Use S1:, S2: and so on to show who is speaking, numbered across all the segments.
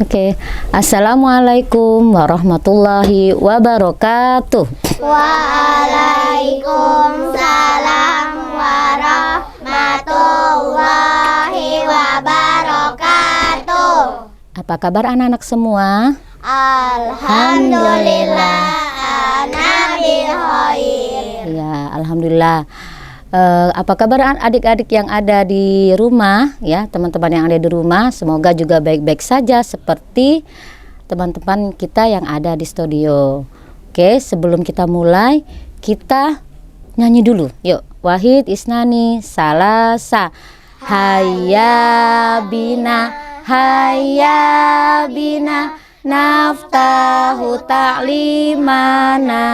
S1: Oke. Assalamualaikum warahmatullahi wabarakatuh.
S2: Waalaikumsalam warahmatullahi wabarakatuh.
S1: Apa kabar anak-anak semua?
S2: Alhamdulillah, ana bikhair.
S1: Ya, alhamdulillah. Apa kabar adik-adik yang ada di rumah ya, teman-teman yang ada di rumah, semoga juga baik-baik saja seperti teman-teman kita yang ada di studio. Oke, sebelum kita mulai, kita nyanyi dulu. Yuk, Wahid Isnani Salasa. Hayya bina, hayya bina, naftahu ta'limana.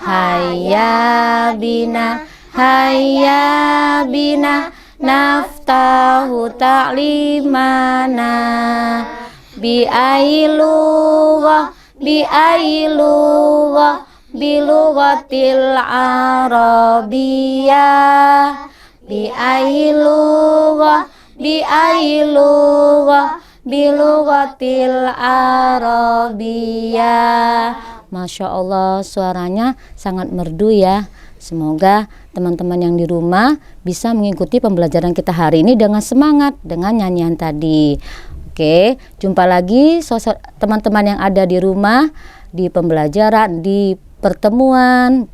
S1: Hayya bina, hayya bina, naftahu ta'limana. Bi'ailuwa, bi'ailuwa, bilughatil arabiyah. Bi'ailuwa, bi'ailuwa, bilughatil arabiyah. Masya Allah, suaranya sangat merdu ya. Semoga teman-teman yang di rumah bisa mengikuti pembelajaran kita hari ini dengan semangat, dengan nyanyian tadi. Oke, jumpa lagi teman-teman yang ada di rumah, di pembelajaran, di pertemuan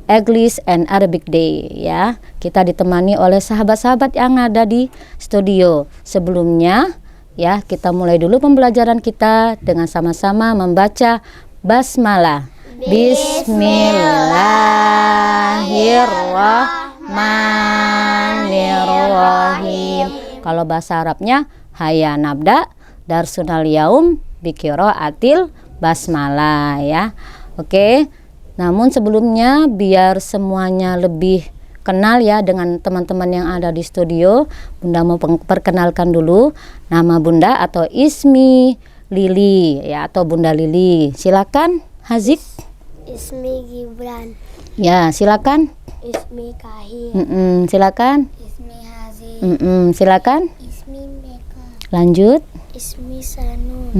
S1: English and Arabic Day ya. Kita ditemani oleh sahabat-sahabat yang ada di studio. Sebelumnya ya, kita mulai dulu pembelajaran kita dengan sama-sama membaca basmalah. Bismillahirrahmanirrahim. Kalau bahasa Arabnya hayya nabda darsunal yaum biqiraatil basmalah ya. Oke. Namun sebelumnya biar semuanya lebih kenal ya dengan teman-teman yang ada di studio, Bunda mau perkenalkan dulu nama Bunda atau Ismi Lili ya, atau Bunda Lili. Silakan Hazik.
S2: Ismi Gibran.
S1: Ya, silakan.
S2: Ismi Kahir.
S1: Silakan.
S2: Ismi Hazi.
S1: Silakan.
S2: Ismi Meka.
S1: Lanjut.
S2: Ismi Sanu.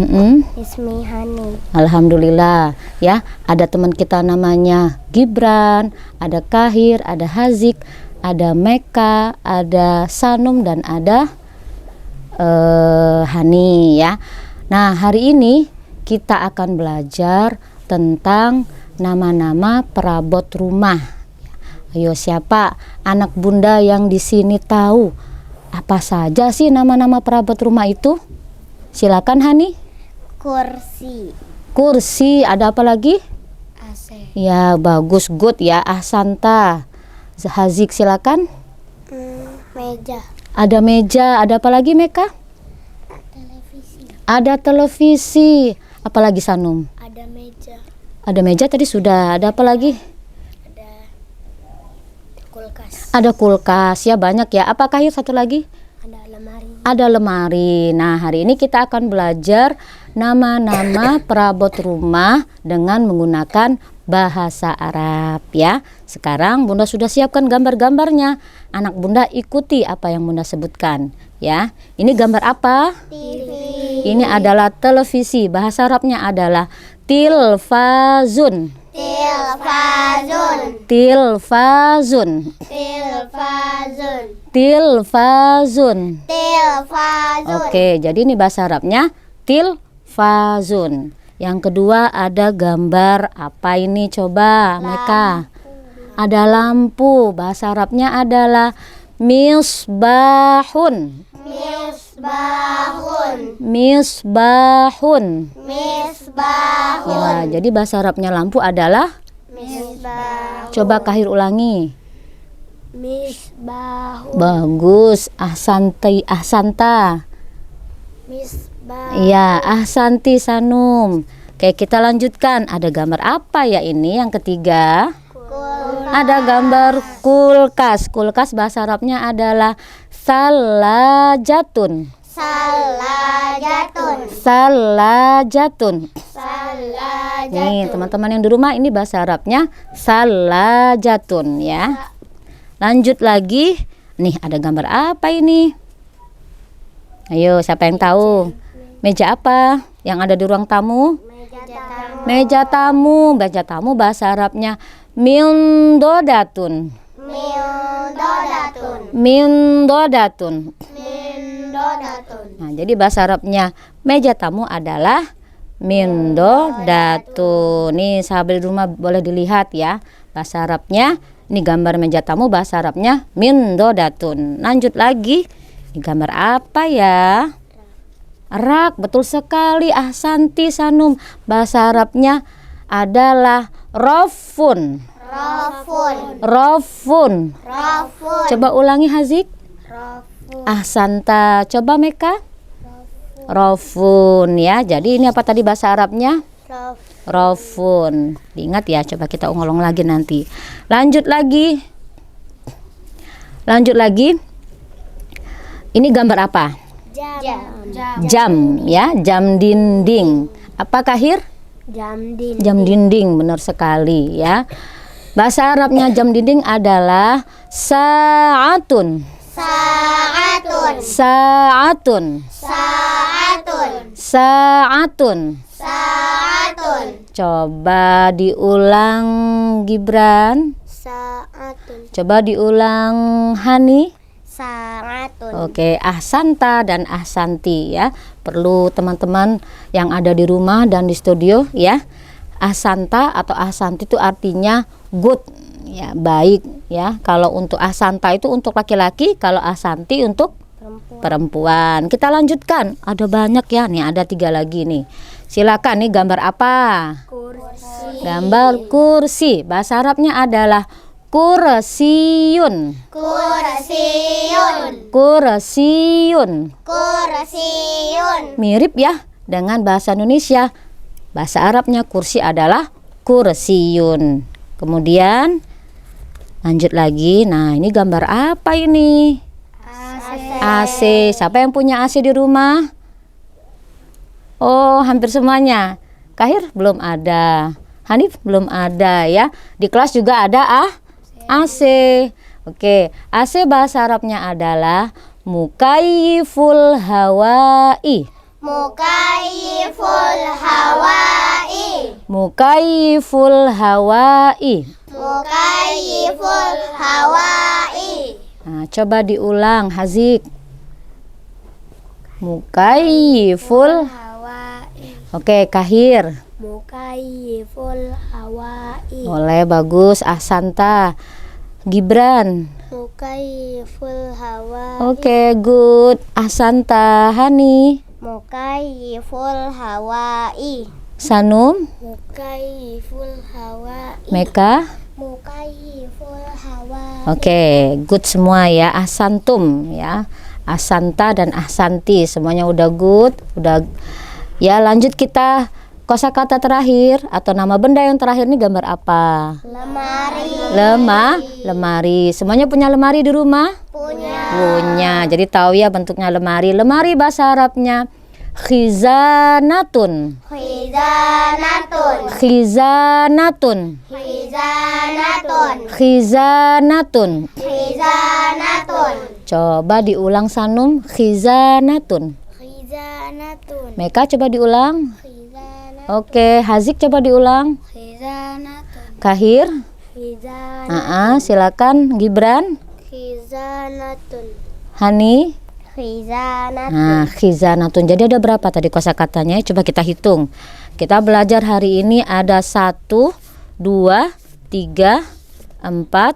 S2: Ismi Hani.
S1: Alhamdulillah ya, ada teman kita namanya Gibran, ada Kahir, ada Hazik, ada Meka, ada Sanum, dan ada Hani ya. Nah, hari ini kita akan belajar tentang nama-nama perabot rumah. Ayo, siapa anak Bunda yang di sini tahu apa saja sih nama-nama perabot rumah itu? Silakan Hani.
S2: Kursi.
S1: Kursi, ada apa lagi?
S2: AC.
S1: Ya, bagus, good ya. Ahsanta. Hazik, silakan.
S2: Meja.
S1: Ada meja, ada apa lagi Meka?
S2: Televisi.
S1: Ada televisi. Apalagi Sanum?
S2: Ada meja.
S1: Ada meja tadi sudah. Ada apa lagi?
S2: Ada kulkas.
S1: Ada kulkas. Ya, banyak ya. Apakah ya satu lagi?
S2: Ada lemari.
S1: Ada lemari. Nah, hari ini kita akan belajar nama-nama perabot rumah dengan menggunakan bahasa Arab ya. Sekarang Bunda sudah siapkan gambar-gambarnya. Anak Bunda ikuti apa yang Bunda sebutkan ya. Ini gambar apa?
S2: TV.
S1: Ini adalah televisi. Bahasa Arabnya adalah tilfazun.
S2: Tilfazun.
S1: Tilfazun.
S2: Tilfazun.
S1: Tilfazun.
S2: Tilfazun.
S1: Oke, jadi ini bahasa Arabnya tilfazun. Yang kedua ada gambar apa ini coba Meka? Ada lampu. Bahasa Arabnya adalah misbahun.
S2: Misbahun.
S1: Misbahun.
S2: Misbahun.
S1: Ya, jadi bahasa Arabnya lampu adalah
S2: Misbahun.
S1: coba Kahir ulangi.
S2: Misbahun.
S1: Bagus, ahsanti, ahsanta.
S2: Misbahun.
S1: Ya, ahsanti Sanum. Oke, kita lanjutkan. Ada gambar apa ya ini? Yang ketiga, ada gambar kulkas. Kulkas bahasa Arabnya adalah salajatun.
S2: Salajatun.
S1: Salajatun.
S2: Salajatun.
S1: Nih, teman-teman yang di rumah, ini bahasa Arabnya salajatun ya. Lanjut lagi. Nih, ada gambar apa ini? Ayo, siapa yang tahu? Meja apa yang ada di ruang tamu?
S2: Meja tamu.
S1: Meja tamu. Meja tamu bahasa Arabnya mindodatun.
S2: Mindodatun.
S1: Mindodatun.
S2: Mindodatun.
S1: Nah, jadi bahasa Arabnya meja tamu adalah mindodatun. Nih, sahabat di rumah boleh dilihat ya. Bahasa Arabnya, ini gambar meja tamu, bahasa Arabnya mindodatun. Lanjut lagi. Ini gambar apa ya? Rak, betul sekali. Ahsanti Sanum. Bahasa Arabnya adalah rofun.
S2: Rafun.
S1: Rofun.
S2: Rafun.
S1: Coba ulangi Hazik.
S2: Rafun.
S1: Ahsanta. Coba Meka. Rofun ya. Jadi ini apa tadi bahasa Arabnya?
S2: Rafun.
S1: Rofun. Diingat ya, coba kita ulang lagi nanti. Lanjut lagi. Lanjut lagi. Ini gambar apa? Jam ya, jam dinding. Apa Kahir?
S2: Jam dinding.
S1: Jam dinding, benar sekali ya. Bahasa Arabnya jam dinding adalah sa'atun.
S2: Sa'atun.
S1: Sa'atun.
S2: Sa'atun.
S1: Sa'atun.
S2: Sa'atun.
S1: Coba diulang Gibran.
S2: Sa'atun.
S1: Coba diulang Hani.
S2: Sa'atun.
S1: Oke, ahsanta dan ahsanti ya. Perlu teman-teman yang ada di rumah dan di studio ya. Ahsanta atau ahsanti itu artinya good ya, baik ya. Kalau untuk ahsanta itu untuk laki-laki, kalau ahsanti untuk perempuan. Kita lanjutkan. Ada banyak ya. Nih ada 3 lagi nih. Silakan, nih gambar apa?
S2: Kursi.
S1: Gambar kursi. Bahasa Arabnya adalah kursiyun.
S2: Kursiyun.
S1: Kursiyun.
S2: Kursiyun.
S1: Mirip ya dengan bahasa Indonesia. Bahasa Arabnya kursi adalah kursiyun. Kemudian lanjut lagi. Nah, ini gambar apa ini? AC. Siapa yang punya AC di rumah? Oh, hampir semuanya. Kahir belum ada. Hanif belum ada ya. Di kelas juga ada AC. Oke, AC bahasa Arabnya adalah mukayyiful hawai.
S2: Mukayyiful hawai.
S1: Mukayyiful hawai.
S2: Mukayyiful hawai.
S1: Nah, coba diulang Hazik. Mukayyiful.
S2: Hawai.
S1: Oke, Kahir.
S2: Mukayyiful hawai.
S1: Boleh, bagus. Ahsanta. Gibran.
S2: Mukayyiful hawai.
S1: Oke, good. Ahsanta. Hani.
S2: Mukayyiful hawai.
S1: Sanum.
S2: Mukayyiful hawai.
S1: Meka.
S2: Mukayyiful hawai.
S1: Oke, good semua ya. Ahsantum ya. Ahsanta dan ahsanti semuanya udah good, udah ya. Lanjut kita kosakata terakhir atau nama benda yang terakhir nih gambar apa?
S2: Lemari.
S1: Lemari. Semuanya punya lemari di rumah? Punya. Jadi tahu ya bentuknya lemari. Lemari bahasa Arabnya khizanatun.
S2: Khizanatun.
S1: Khizanatun.
S2: Khizanatun.
S1: Khizanatun.
S2: Khizanatun.
S1: Coba diulang Sanum. Khizanatun.
S2: Khizanatun.
S1: Meka coba diulang.
S2: Khizanatun.
S1: Oke, Hazik coba diulang.
S2: Khizanatun.
S1: Kahir.
S2: Khizanatun.
S1: Silakan Gibran.
S2: Khizanatun.
S1: Hani.
S2: Khizanatun.
S1: Nah, khizanatun. Jadi ada berapa tadi kosakatanya? Coba kita hitung. Kita belajar hari ini ada 1, 2, 3, 4,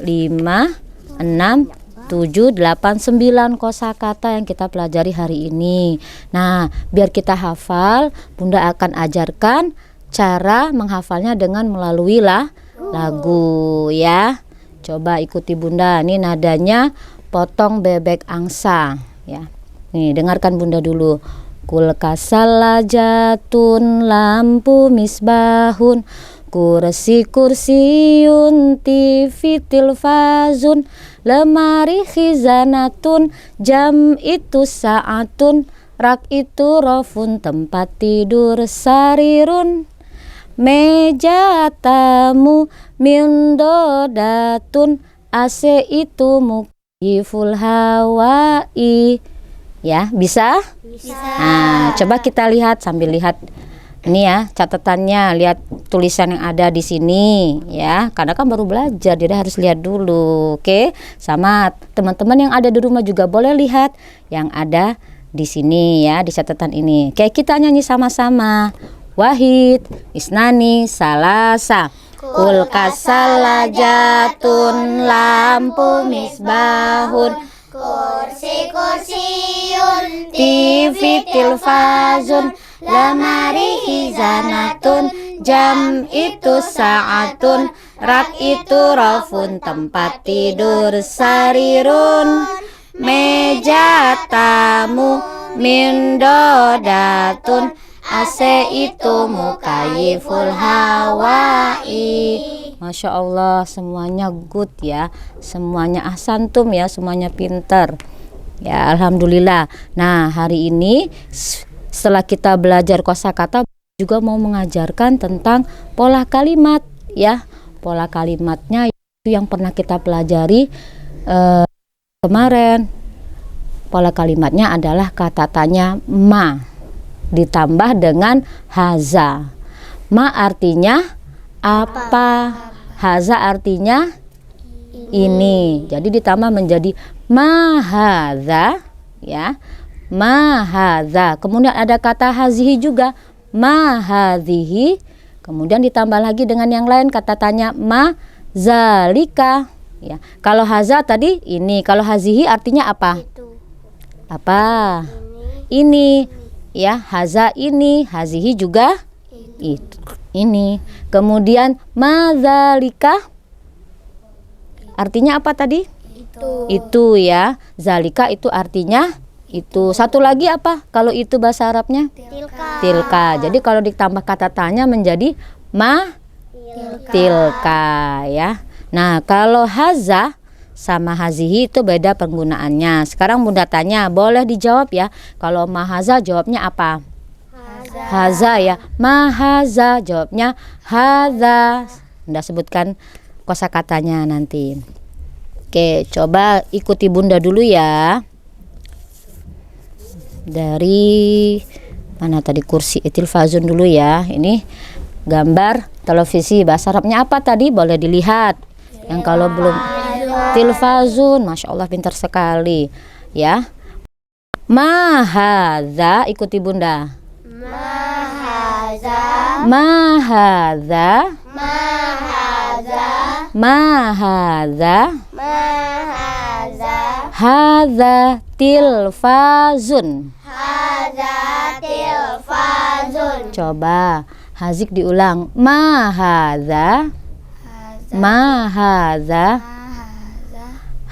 S1: 5, 6, 7, 8, 9 kosakata yang kita pelajari hari ini. Nah, biar kita hafal, Bunda akan ajarkan cara menghafalnya dengan melalui lagu ya. Coba ikuti Bunda. Ini nadanya potong bebek angsa ya. Nih, dengarkan Bunda dulu. Kulkasalajatun lampu misbahun kursi kursiun TV tilfazun lemari khizanatun jam itu saatun rak itu rofun tempat tidur sarirun meja tamu mindodatun AC itu mukayyiful hawai Ya, bisa?
S2: Bisa.
S1: Nah, coba kita lihat sambil lihat ini ya catatannya, lihat tulisan yang ada di sini ya. Karena kan baru belajar, jadi harus lihat dulu. Oke, sama teman-teman yang ada di rumah juga boleh lihat yang ada di sini ya, di catatan ini. Oke, kita nyanyi sama-sama. Wahid, isnani, salasa. Kulkas salajatun, lampu misbahun,
S2: Kursi-kursiun,
S1: TV tilfazun, lemari hizanatun, jam itu saatun, rak itu rafun, tempat tidur sarirun, meja tamu mindodatun, AC itu mukayiful hawai. Masya Allah, semuanya good ya, semuanya ahsantum ya, semuanya pinter ya, alhamdulillah. Nah, hari ini setelah kita belajar kosakata juga mau mengajarkan tentang pola kalimat ya. Pola kalimatnya itu yang pernah kita pelajari kemarin. Pola kalimatnya adalah kata tanya ma ditambah dengan haza. Ma artinya apa, haza artinya ini. Jadi ditambah menjadi mahadza ya. Mahadza. Kemudian ada kata hazihi juga, mahadhihi. Kemudian ditambah lagi dengan yang lain kata tanya mazalika ya. Kalau haza tadi ini, kalau hazihi artinya apa?
S2: Itu.
S1: Apa? Ini ya, haza ini, hazihi juga itu. Ini. Kemudian mazalika artinya apa tadi? Itu ya. Zalika itu artinya itu. Satu lagi apa? Kalau itu bahasa Arabnya?
S2: Tilka.
S1: Tilka. Jadi kalau ditambah kata tanya menjadi tilka ya. Nah, kalau haza sama hazihi itu beda penggunaannya. Sekarang Bunda tanya, boleh dijawab ya. Kalau mahaza jawabnya apa? Haza ya. Mahaza jawabnya haza. Bunda sebutkan kosakatanya nanti. Oke, coba ikuti Bunda dulu ya. Dari mana tadi, kursi tilfazun dulu ya. Ini gambar televisi, bahasa Arabnya apa tadi? Boleh dilihat. Yang kalau belum tilfazun, Masya Allah pintar sekali ya. Mahadza, ikuti Bunda.
S2: Mahaza.
S1: Mahadza.
S2: Mahaza.
S1: Mahadza.
S2: Mahaza.
S1: Hadza tilfazun.
S2: Haza tilfazun.
S1: Coba Hazik diulang. Mahadza. Mahadza.
S2: Mahaza.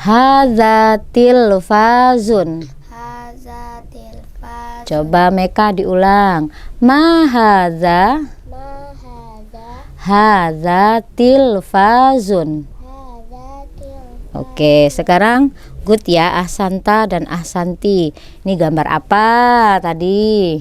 S1: Hadza tilfazun.
S2: Haza tilfazun.
S1: Coba Meka diulang. Mahadza.
S2: Mahaza.
S1: Hadza tilfazun.
S2: Haza tilfazun.
S1: Oke, sekarang good ya, ahsanta dan ahsanti. Ini gambar apa tadi?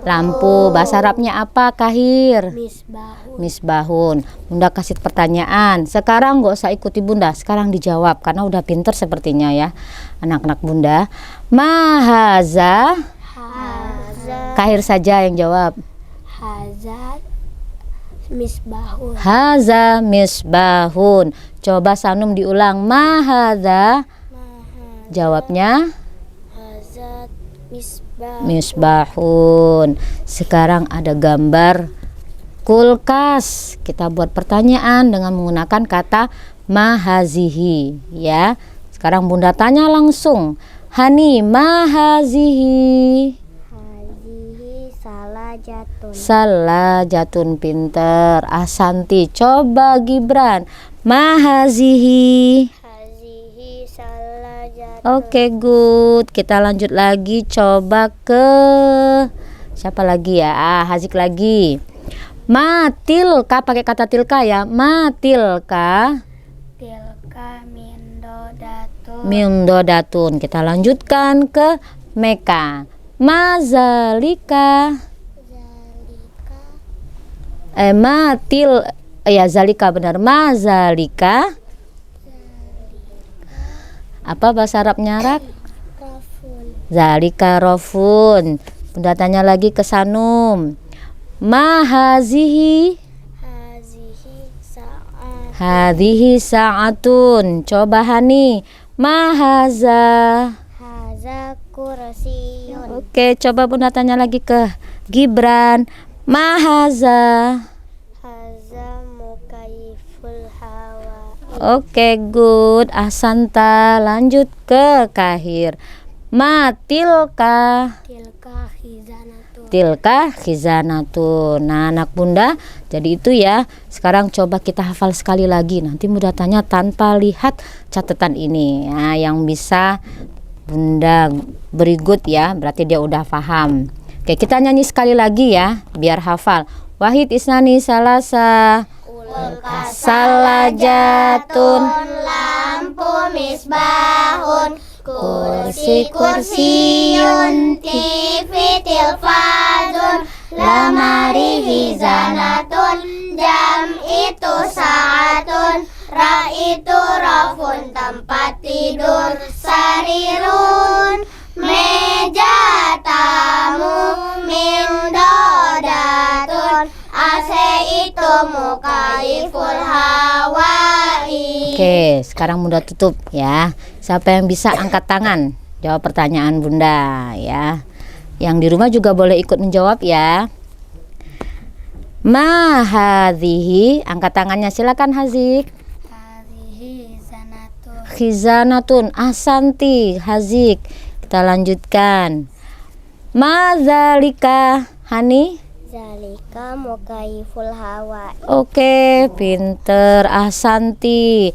S1: Lampu. Bahasa Arabnya apa, Kahir?
S2: Misbahun.
S1: Misbahun. Bunda kasih pertanyaan. Sekarang nggak usah ikuti Bunda, sekarang dijawab karena udah pinter sepertinya ya anak-anak Bunda. Mahaza.
S2: Haza.
S1: Kahir saja yang jawab.
S2: Haza misbahun.
S1: Haza misbahun. Coba Sanum diulang. Mahaza. Jawabnya
S2: Haza misbahun.
S1: misbahun. Sekarang ada gambar kulkas. Kita buat pertanyaan dengan menggunakan kata mahazihi ya. Sekarang Bunda tanya langsung. Hani, mahazihi.
S2: Hazihi salajatun.
S1: Salajatun, pinter. Ahsanti. Coba Gibran. Mahazihi.
S2: Hazihi salajatun.
S1: Oke, good. Kita lanjut lagi. Coba ke siapa lagi ya? Hazik lagi. Matilka, pakai kata tilka ya. Matilka.
S2: Tilka mindodatun.
S1: Mindodatun. Kita lanjutkan ke Meka. Mazalika.
S2: Zalika.
S1: Matil. Ya, zalika benar. Mazalika. Apa bahasa Arabnya, Rak?
S2: Rafun.
S1: Zalika rafun. Bunda tanya lagi ke Sanum. Ma hazihi?
S2: Hazihi sa'at.
S1: Hadhihi sa'atun. Coba Hani. Ma haza?
S2: Haza kursiyun.
S1: Oke, coba Bunda tanya lagi ke Gibran. Ma haza?
S2: Haza mukayiful hawa.
S1: Oke, good. Ahsanta. Lanjut ke Kahir. Ma tilka?
S2: Tilka khizanatun.
S1: Tilka khizanatun. Nah, anak Bunda, jadi itu ya. Sekarang coba kita hafal sekali lagi. Nanti Bunda tanya tanpa lihat catatan ini. Nah, yang bisa Bunda beri good ya, berarti dia udah paham. Oke, kita nyanyi sekali lagi ya, biar hafal. Wahid isnani salasa. Salajatun.
S2: Lampu misbahun.
S1: Kursi
S2: Kursiyun. TV tilfazun. Lemari hizanatun. Jam itu saatun. Ra itu rafun. Tempat tidur sarirun. Meja tamu mindodatun. AC itu mukayiful hawai.
S1: Oke, sekarang Bunda tutup ya. Siapa yang bisa angkat tangan jawab pertanyaan Bunda ya. Yang di rumah juga boleh ikut menjawab ya. Ma hadhihi, angkat tangannya silakan Hazik.
S2: Hadhihi zanatun.
S1: Khizanatun, ahsanti Hazik. Kita lanjutkan. Ma zalika Hani.
S2: Zalika mukayiful hawa.
S1: Oke, pinter ahsanti.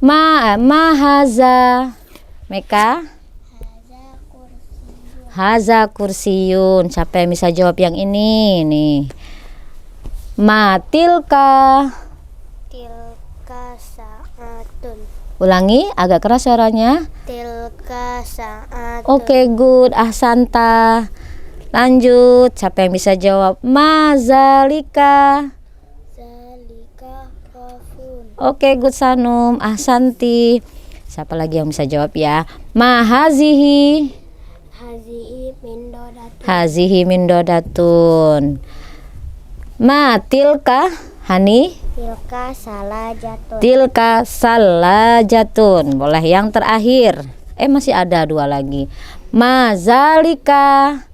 S1: Ma haza Meka. Haza kursiyun. Siapa yang bisa jawab yang ini nih? Ma tilka.
S2: Tilka saatun.
S1: Ulangi agak keras suaranya.
S2: Tilka saatun.
S1: Oke, good. Ahsanta. Lanjut. Siapa yang bisa jawab? Ma zalika.
S2: Zalika rafun.
S1: Oke, good Sanum. Ahsanti. Siapa lagi yang bisa jawab ya? Ma hazihi.
S2: Hazihi mindodatun.
S1: Hazihi mindodatun. Ma tilka Hani.
S2: Tilka salajatun.
S1: Tilka salajatun. Boleh yang terakhir. Masih ada dua lagi. Ma zalika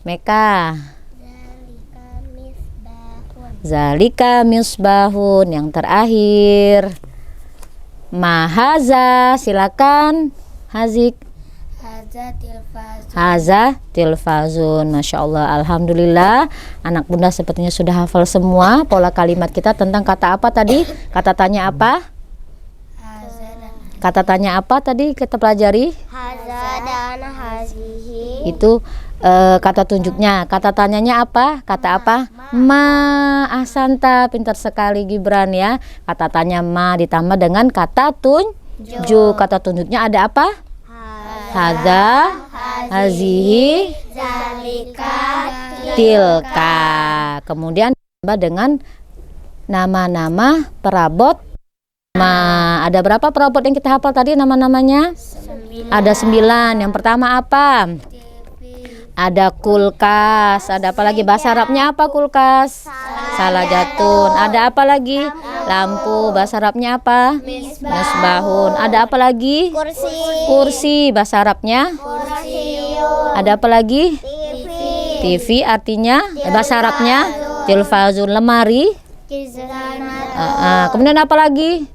S1: Meka.
S2: Zalika misbahun.
S1: Zalika misbahun. Yang terakhir. Ma haza. Silakan Hazik.
S2: Haza tilfazun.
S1: Haza tilfazun. Masya Allah, alhamdulillah. Anak Bunda sepertinya sudah hafal semua pola kalimat kita tentang kata apa tadi? Kata tanya apa?
S2: Haza dan
S1: Kata tanya apa tadi kita pelajari?
S2: haza dan hazihi.
S1: Itu kata tunjuknya. Kata tanyanya apa? Kata apa? Ma. Ahsanta, pintar sekali Gibran ya. Kata tanya ma ditambah dengan kata tunjuk. Kata tunjuknya ada apa? Hadza, hazihi,
S2: Zalika
S1: tilka. Kemudian ditambah dengan nama-nama perabot ma. Ada berapa perabot yang kita hafal tadi nama-namanya? Ada 9. Yang pertama apa? Ada kulkas. Ada apa lagi? Bahasa Arabnya apa kulkas? Salajatun. Ada apa lagi? Lampu. Bahasa Arabnya apa? Misbahun. Ada apa lagi?
S2: kursi.
S1: Kursi. Bahasa Arabnya?
S2: Kursiyun.
S1: Ada apa lagi?
S2: TV.
S1: TV artinya bahasa Arabnya tilfazun. Lemari.
S2: Kizanat.
S1: Kemudian apa lagi?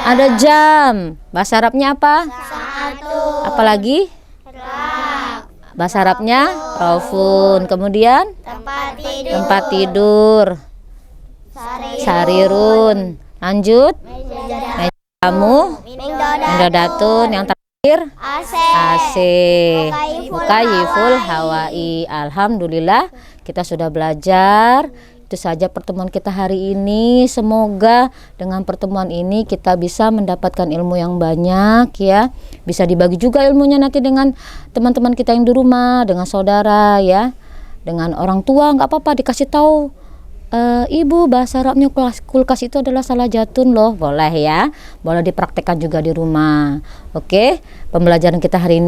S1: Ada jam. Bahasa Arabnya apa?
S2: Saatun.
S1: Apa lagi?
S2: Rak.
S1: Bahasa Arabnya rafun. Kemudian
S2: Tempat tidur.
S1: tempat tidur. Sarirun. Lanjut. Meja tamu. Mindodatun. Yang terakhir
S2: AC.
S1: AC. Mukayiful hawai. Alhamdulillah kita sudah belajar. Itu saja pertemuan kita hari ini. Semoga dengan pertemuan ini kita bisa mendapatkan ilmu yang banyak ya. Bisa dibagi juga ilmunya nanti dengan teman-teman kita yang di rumah, dengan saudara ya, dengan orang tua, nggak apa-apa dikasih tahu Ibu, bahasa Arabnya kulkas itu adalah salajatun loh. Boleh ya, boleh dipraktekkan juga di rumah. Oke, pembelajaran kita hari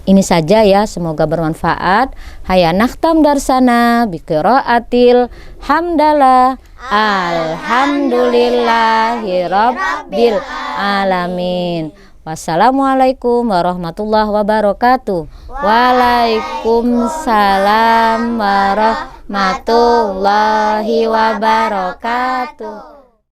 S1: ini saja ya, semoga bermanfaat. Hayya nakhtam darsana biqiraatil hamdalah alhamdulillahi rabbil alamin. Wassalamualaikum warahmatullahi wabarakatuh. Waalaikumsalam warahmatullahi wabarakatuh.